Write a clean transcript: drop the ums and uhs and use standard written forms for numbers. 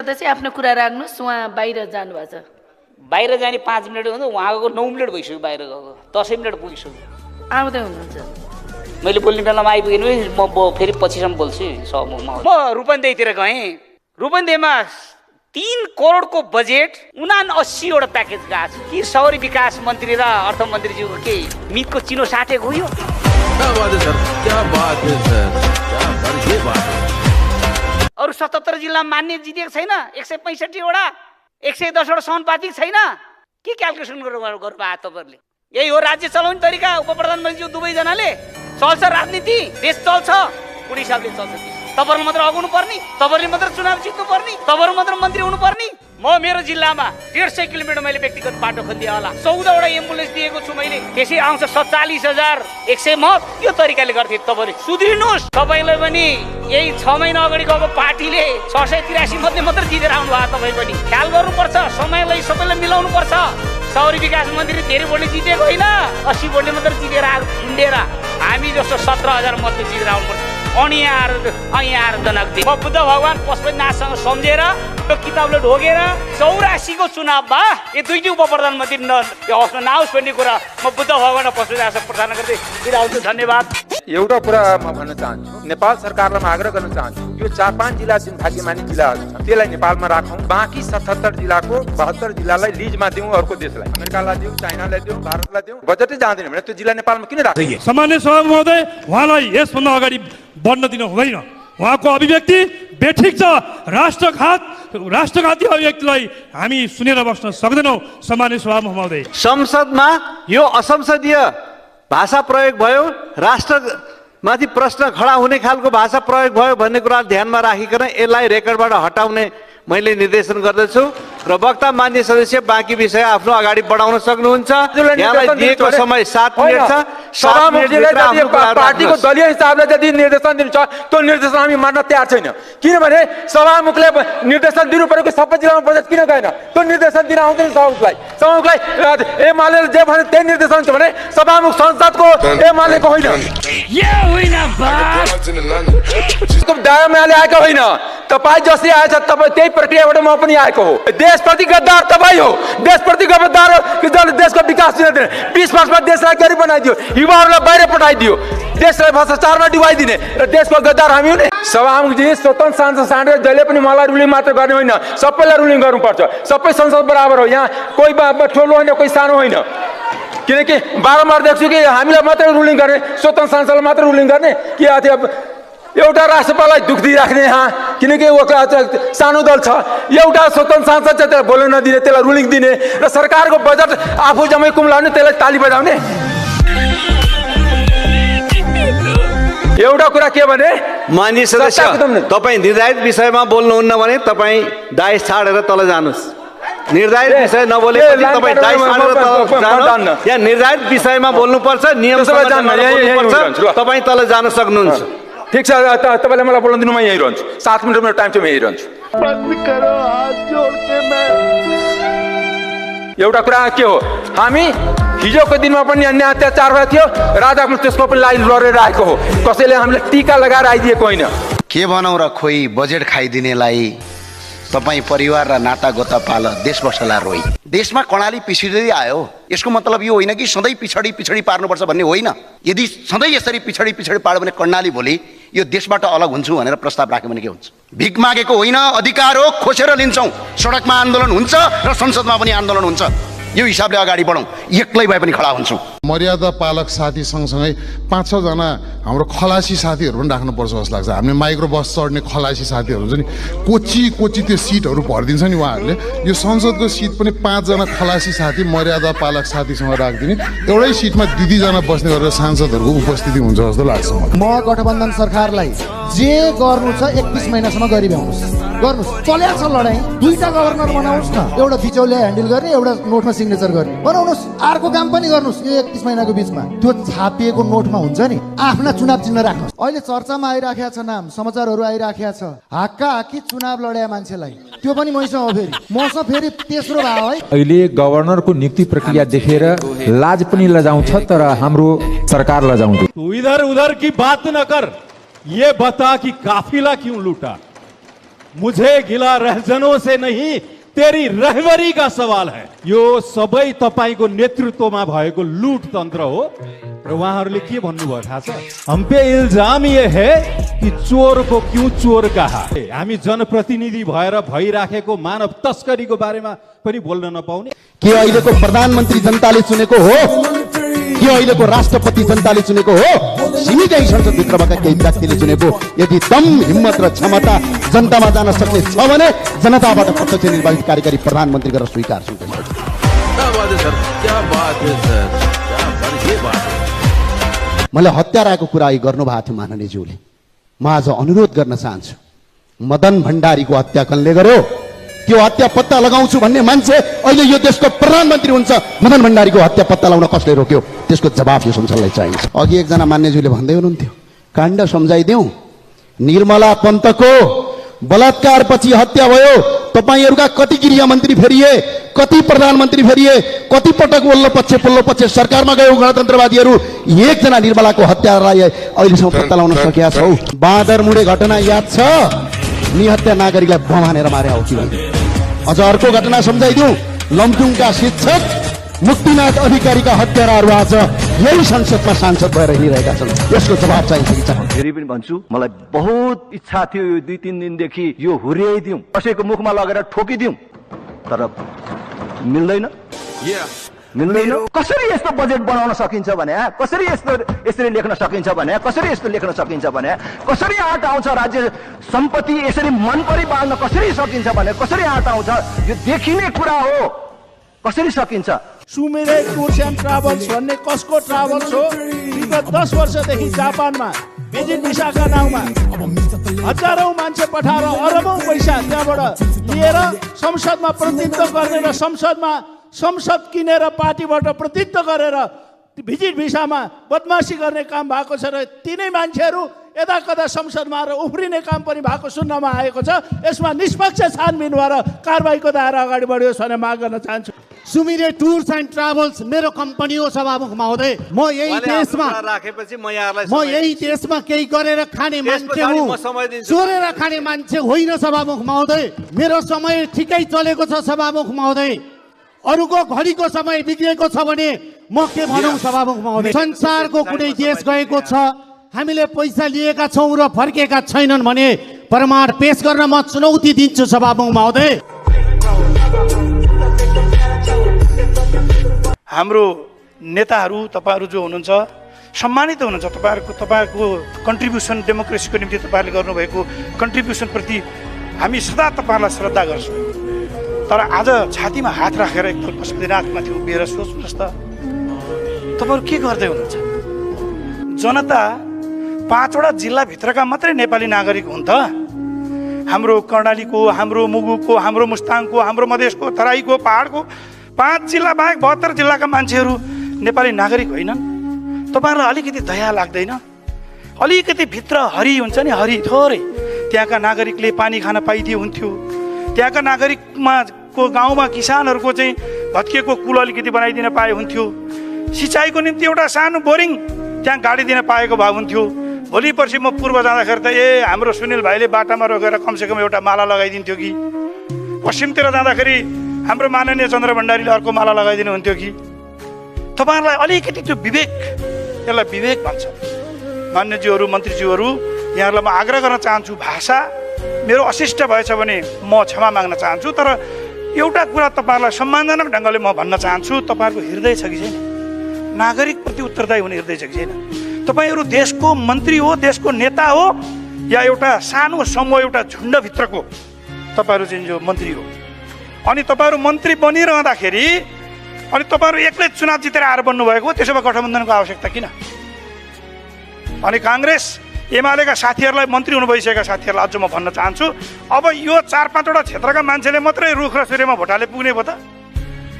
सदस्य आफ्नो कुरा राख्नुहोस्। उहाँ बाहिर जानुभएको छ। बाहिर जाने 5 मिनट हो उहाँको 9 मिनट भइसक्यो बाहिर गएको 10 मिनट पुगिसक्यो आउँदै हुनुहुन्छ। मैले बोल्ने बेलामा आइपुगेन म फेरि पछिसम्म बोल्छु समूहमा। म रूपन्देहीतिर गएँ। रूपन्देहीमा 3 करोडको बजेट 79वटा प्याकेज गएको छ कि शहरी विकास मन्त्री र अर्थमन्त्रीज्यूको के मितको चिनो साटे गयो। अरू 77 जिल्ला मान्य जितेको छैन 165वटा 110वटा समानुपातिक छैन। के क्यालकुलेसन गर्नुभयो तपाईँहरूले? यही हो राज्य चलाउने तरिका? उप प्रधानमन्त्री दुवैजनाले चल्छ राजनीति, देश चल्छ कुनै हिसाबले चल्छ। तपाईँहरू मात्र अगाउनु पर्ने, तपाईँहरूले मात्र चुनाव जित्नु पर्ने, तपाईँहरू मात्र मन्त्री हुनु पर्ने। म मेरो जिल्लामा 150 किलोमिटर मैले व्यक्तिगत बाटो खनिदिए होला। 14वटा एम्बुलेन्स दिएको छु मैले। त्यसै आउँछ 47,100 मत। यो तरिकाले गर्थे तपाईँहरू सुध्रिनुहोस्। तपाईँलाई पनि यही 6 महिना अगाडि गएको पार्टीले 683 मध्ये मात्र जितेर आउनु भयो। तपाईँ पनि ख्याल गर्नुपर्छ, समयलाई सबैलाई मिलाउनु पर्छ। शहरी विकास मन्त्री धेरै भोटले जितेको होइन, 80 भोटले मात्र जितेर हिँडेर हामी जस्तो 17,000 मतले जितेर आउनुपर्छ। अनि यहाँ जनक दे म बुद्ध भगवान पशुपतिनाथसँग सम्झेर यो किताबले ढोगेर 84 को चुनावमा यो दुईटी उप प्रधानमन्त्री नआओस् भन्ने कुरा म बुद्ध भगवान र पशुपतिनाथसँग प्रार्थना गर्दै बिदा हुन्छु। धन्यवाद। एउटा कुरा म भन्न चाहन्छु, नेपाल सरकारलाई आग्रह गर्न चाहन्छु, यो 4-5 जिल्ला जुन भाग्यमानी जिल्लाहरू छन् त्यसलाई नेपालमा राखौँ। बाँकी 77 जिल्लाको 72 जिल्लालाई लिजमा दिउँ अर्को देशलाई, अमेरिकालाई दिउँ, चाइनालाई दिउँ, भारतलाई दिउँ। बजेटै जाँदैन भने त्यो जिल्ला नेपालमा किन राख्छ? सामान्य सभा महोदय, उहाँलाई यसभन्दा अगाडि बढ्न दिनु हुँदैन। उहाँको अभिव्यक्ति बेठिक छ। राष्ट्रघाती अभिव्यक्तिलाई हामी सुनेर बस्न सक्दैनौँ। सामान्य सभा महोदय, संसदमा यो असंसदीय भाषा प्रयोग भयो, राष्ट्रमाथि प्रश्न खडा हुने खालको भाषा प्रयोग भयो भन्ने कुरा ध्यानमा राखिकन यसलाई रेकर्डबाट हटाउने मैले निर्देशन गर्दछु र वक्ता मान्य सदस्य बाँकी विषय आफ्नो अगाडि बढाउन सक्नुहुन्छ। यहाँलाई दिएको समय 7 मिनेट छ। पार्टीको दलीय हिसाबले यदि निर्देशन दिनु छ त्यो निर्देशन हामी मान्न तयार छैन। किनभने सभामुखले निर्देशन दिनु परेको सबै जिल्लामा बजेट किन गएन? त्यो निर्देशन दिन आउँदैन सभामुखलाई एमाले जे भने त्यही निर्देशन छ भने सभामुख संसदको एमालेको होइन, दायामाले आएको होइन। तपाईँ जसरी आएछ तपाईँ त्यही प्रक्रियाबाट म पनि आएको हो। देशप्रति गद्दार तपाईँ हो। देशप्रति गद्दार जसले देशको विकास दिन 20 वर्षमा देशलाई गरीब बनाइदियो, युवाहरूलाई बाहिर पठाइदियो, देशलाई भ्रष्टाचारमा डुबाइदिने र देशको गद्दार हामी हुने। सभामुखजी स्वतन्त्र सांसद साँडेर जहिले पनि मलाई रुलिङ मात्र गर्ने होइन, सबैलाई रुलिङ गर्नुपर्छ। सबै संसद बराबर हो। यहाँ कोही ठुलो होइन, कोही सानो होइन। किनकि बारम्बार देख्छु कि हामीलाई मात्रै रुलिङ गर्ने, स्वतन्त्र सांसदलाई मात्रै रुलिङ गर्ने कि एउटा राष्ट्रपाललाई दुख दिइराख्ने यहाँ। किनकि सानो दल छ, एउटा स्वतन्त्र सांसद चाहिँ त्यसलाई बोल्न नदिने, त्यसलाई रुलिङ दिने र सरकारको बजेट आफू जम्मै कुम्लाउने, त्यसलाई ताली बजाउने। एउटा कुरा के भने मान्य सदस्य, तपाईँ निर्धारित विषयमा बोल्नुहुन्न भने तपाईँ डाइस छाडेर तल जानुहोस्। निर्धारित विषय नबोलेपछि तपाईँ डाइस छाडेर तल जानुहोस्। यहाँ निर्धारित विषयमा बोल्नुपर्छ, नियमसँग बोल्नुपर्छ। तपाईँ तल जान सक्नुहुन्छ। ठिक छ, तपाईँले मलाई बोल्न दिनु, म यहीँ रहन्छु। 7 मिनट मेरो टाइम छ, म यहीँ रहन्छु। एउटा कुरा के हो, हामी हिजोको दिनमा पनि अन्याय अत्याचार भएको थियो, राजा त्यसको पनि लाइज लडेर आएको हो। कसैले हामीलाई टीका लगाएर आइदिएको होइन। के भनौँ र खोइ बजेट खाइदिनेलाई तपाईँ परिवार र नाता गोता पाल, देश बसला रोइ। देशमा कर्णाली पिछडिँदै आयो, यसको मतलब यो होइन कि सधैँ पिछडी पार्नुपर्छ भन्ने होइन। यदि सधैँ यसरी पिछडी पार्यो भने कर्णाली भोलि यो देशबाट अलग हुन्छु भनेर प्रस्ताव राख्यो भने के हुन्छ? भिख मागेको होइन, अधिकार हो, खोसेर लिन्छौँ। सडकमा आन्दोलन हुन्छ र संसदमा पनि आन्दोलन हुन्छ। यो हिसाबले अगाडि बढौँ, एक्लै भए पनि खडा हुन्छौँ। मर्यादा पालक साथी सँगसँगै 5-6 जना हाम्रो खलासी साथीहरू पनि राख्नुपर्छ जस्तो लाग्छ। हामीले माइक्रो बस चढ्ने खलासी साथीहरू हुन्छ नि, कोची त्यो सिटहरू भरिदिन्छ नि उहाँहरूले। यो संसदको सिट पनि 5 जना खलासी साथी मर्यादा पालक साथीसँग राखिदिने, एउटै सिटमा 2 जना बस्ने गरेर सांसदहरूको उपस्थिति हुन्छ जस्तो लाग्छ। म गठबन्धन सरकारलाई जे गर्नु छ 31 महिनासम्म गरिरहनुहोस्, गर्नुहोस्। चलेको छ लडाइँ, 2टा गभर्नर बनाउनुहोस् न, एउटा बिचौलिया ह्यान्डल गर्ने, एउटा नोटमा सिग्नेचर गर्ने बनाउनुहोस्। अर्को काम पनि गर्नुहोस्। यो 31 महिनाको बिचमा त्यो छापिएको नोटमा हुन्छ नि, आफ्ना चुनाव चिन्ह राख्नुहोस्। अहिले चर्चामा आइराखेको छ नाम, समाचारहरू आइराखेको छ, हाक्का हाक्की चुनाव लड्या मान्छेलाई, त्यो पनि मैसँग हो। मसँग फेरि तेस्रो भाव है। अहिले गभर्नरको नियुक्ति प्रक्रिया देखेर लाज पनि लजाउँछ, तर हाम्रो सरकार लजाउँदैन। इधर उधर की बात न कर, ये बता कि काफिला क्यों लूटा? मुझे गिला रहजनों से नहीं तेरी रहबरी का सवाल है। यो सबै तपाईको नेतृत्वमा भएको लुट तन्त्र हो र उहाँहरूले के भन्नुभयो थाहा छ? हम पे इल्जाम ये है कि चोर को क्यों चोर कहा। हामी जनप्रतिनिधि भएर भइराखेको मानव तस्करीको बारेमा पनि बोल्न नपाउने। के अहिलेको प्रधानमन्त्री जनताले चुनेको हो? के अहिलेको राष्ट्रपति जनताले चुनेको हो? सीमितै संसदभित्रबाट केही व्यक्तिले चुनेको? यदि दम, हिम्मत र क्षमता जनतामा जान सक्ने छ भने जनताबाट प्रत्यक्ष निर्वाचित कार्यकारी प्रधानमन्त्री गरेर स्वीकार्छु। मैले हत्याराको कुरा गर्नु भएको थियो माननीयज्यूले। म आज अनुरोध गर्न चाहन्छु, मदन भण्डारीको हत्या कसले गर्यो? त्यो हत्या पत्ता लगाउँछु भन्ने मान्छे अहिले यो देशको प्रधानमन्त्री हुन्छ। मदन भण्डारीको हत्या पत्ता लगाउन कसले रोक्यो? त्यसको जवाफ यो संसदलाई चाहिन्छ। अघि एकजना मान्यज्यूले भन्दै हुनुहुन्थ्यो, काण्ड सम्झाइदेऊ। निर्मला पन्तको बलात्कारपछि हत्या भयो। तपाईहरूका कति गृहमन्त्री फेरिए, कति प्रधानमन्त्री फेरिए, कति पटक वल्लो पक्ष सरकारमा गयो गणतन्त्रवादीहरू। एकजना निर्मलाको हत्यालाई अहिलेसम्म पत्ता लगाउन सकेका छौ? बाँदरमुडे घटना याद छ? निहत्या नागरिकलाई बम हानेर मारे हो कि भन्ने। अझ अर्को घटना सम्झाइदिउँ, लमजुङका शिक्षक मुक्तिनाथ अधिकारीका हत्याराहरू आज यही संसदमा सांसद भएर हिँडिरहेका छन्। यसको जवाब चाहिन्छ कि चाहिन्छ? फेरि पनि भन्छु, मलाई बहुत इच्छा थियो यो 2-3 दिनदेखि यो हुर्याइदिउँ, कसैको मुखमा लगेर ठोकिदिउँ, तर मिल्दैन। मिल्दैन। कसरी यस्तो बजेट बनाउन सकिन्छ भने, कसरी यसरी लेख्न सकिन्छ भने, कसरी यस्तो लेख्न सकिन्छ भने, कसरी आँट आउँछ राज्य सम्पत्ति यसरी मनपरी बाँड्न कसरी सकिन्छ भने, कसरी आँट आउँछ यो देखिने कुरा हो। कसरी सकिन्छ? सुमिरे टुर्स एन्ड ट्राभल्स भन्ने कसको ट्राभल्स हो? विगत 10 वर्षदेखि जापानमा भिजिट भिसाका नाउँमा हजारौं मान्छे पठाएर अरबौं पैसा त्यहाँबाट लिएर संसदमा प्रतिनिधित्व गर्ने र संसद किनेर पार्टीबाट प्रतिनिधित्व गरेर भिजिट भिसामा बदमासी गर्ने काम भएको छ र तिनै मान्छेहरू यता कता संसदमा आएर उफ्रिने काम पनि भएको सुन्नमा आएको छ। यसमा निष्पक्ष छानबिन भएर कारबाहीको दायरा अगाडि बढ्योस् भन्ने माग गर्न चाहन्छु। सुमिरे टुर्स एन्ड ट्राभल्स मेरो कम्पनी हो सभामुख महोदय। म यही देशमा केही गरेर खाने मान्छे हुँ, चोरेर खाने मान्छे होइन सभामुख महोदय। मेरो समय ठिकै चलेको छ सभामुख महोदय। अरूको घडीको समय बिग्रेको छ भने म के भनौँ सभामुख महोदय? संसारको कुनै देश गएको छ, हामीले पैसा लिएका छौँ र फर्केका छैनन् भने प्रमाण पेश गर्न म चुनौती दिन्छु सभामुख महोदय। हाम्रो नेताहरू तपाईँहरू जो हुनुहुन्छ सम्मानित हुनुहुन्छ। तपाईँहरूको कन्ट्रिब्युसन डेमोक्रेसीको निम्ति तपाईँहरूले गर्नुभएको कन्ट्रिब्युसनप्रति हामी सदा तपाईँहरूलाई श्रद्धा गर्छौँ। तर आज छातीमा हात राखेर एकपल्ट पशुपतिनाथमाथि उभिएर सोच्नुहोस् त, तपाईँहरू के गर्दै हुनुहुन्छ? जनता 5वटा जिल्लाभित्रका मात्रै नेपाली नागरिक हुन् त? हाम्रो कर्णालीको, हाम्रो मुगुको, हाम्रो मुस्ताङको, हाम्रो मधेसको, तराईको, पहाडको 5 जिल्ला बाहेक 72 जिल्लाका मान्छेहरू नेपाली नागरिक होइनन्? तपाईँहरूलाई अलिकति दया लाग्दैन? अलिकति भित्र हरि हुन्छ नि, हरि थोरै त्यहाँका नागरिकले पानी खान पाइदिए हुन्थ्यो। त्यहाँका नागरिकमा को गाउँमा किसानहरूको चाहिँ भत्किएको कुल अलिकति बनाइदिन पाए हुन्थ्यो। सिँचाइको निम्ति एउटा सानो बोरिङ त्यहाँ गाडिदिन पाएको भए हुन्थ्यो। भोलि पर्सि म पूर्व जाँदाखेरि त हाम्रो सुनिल भाइले बाटामा रोकेर कमसेकम एउटा माला लगाइदिन्थ्यो कि, पश्चिमतिर जाँदाखेरि हाम्रो माननीय चन्द्र भण्डारीले अर्को माला लगाइदिनु हुन्थ्यो कि। तपाईँहरूलाई अलिकति त्यो विवेक, यसलाई विवेक भन्छ। मान्यज्यूहरू, मन्त्रीज्यूहरू, यहाँहरूलाई म आग्रह गर्न चाहन्छु, भाषा मेरो अशिष्ट भएछ भने म क्षमा माग्न चाहन्छु। तर एउटा कुरा तपाईँहरूलाई सम्मानजनक ढङ्गले म भन्न चाहन्छु, तपाईँहरूको हृदय छ कि छैन? नागरिकप्रति उत्तरदायी हुने हृदय छ कि छैन? तपाईँहरू देशको मन्त्री हो, देशको नेता हो, या एउटा सानो समूह, एउटा झुन्डभित्रको तपाईँहरू चाहिँ जो मन्त्री हो? अनि तपाईँहरू मन्त्री बनिरहँदाखेरि अनि तपाईँहरू एक्लै चुनाव जितेर आएर बन्नुभएको हो, त्यसो भए गठबन्धनको आवश्यकता किन? अनि काङ्ग्रेस एमालेका साथीहरूलाई, मन्त्री हुनु भइसकेका साथीहरूलाई अझ म भन्न चाहन्छु, अब यो 4-5 वटा क्षेत्रका मान्छेले मात्रै रुख र सूर्यमा भोटाले पुग्ने भयो त?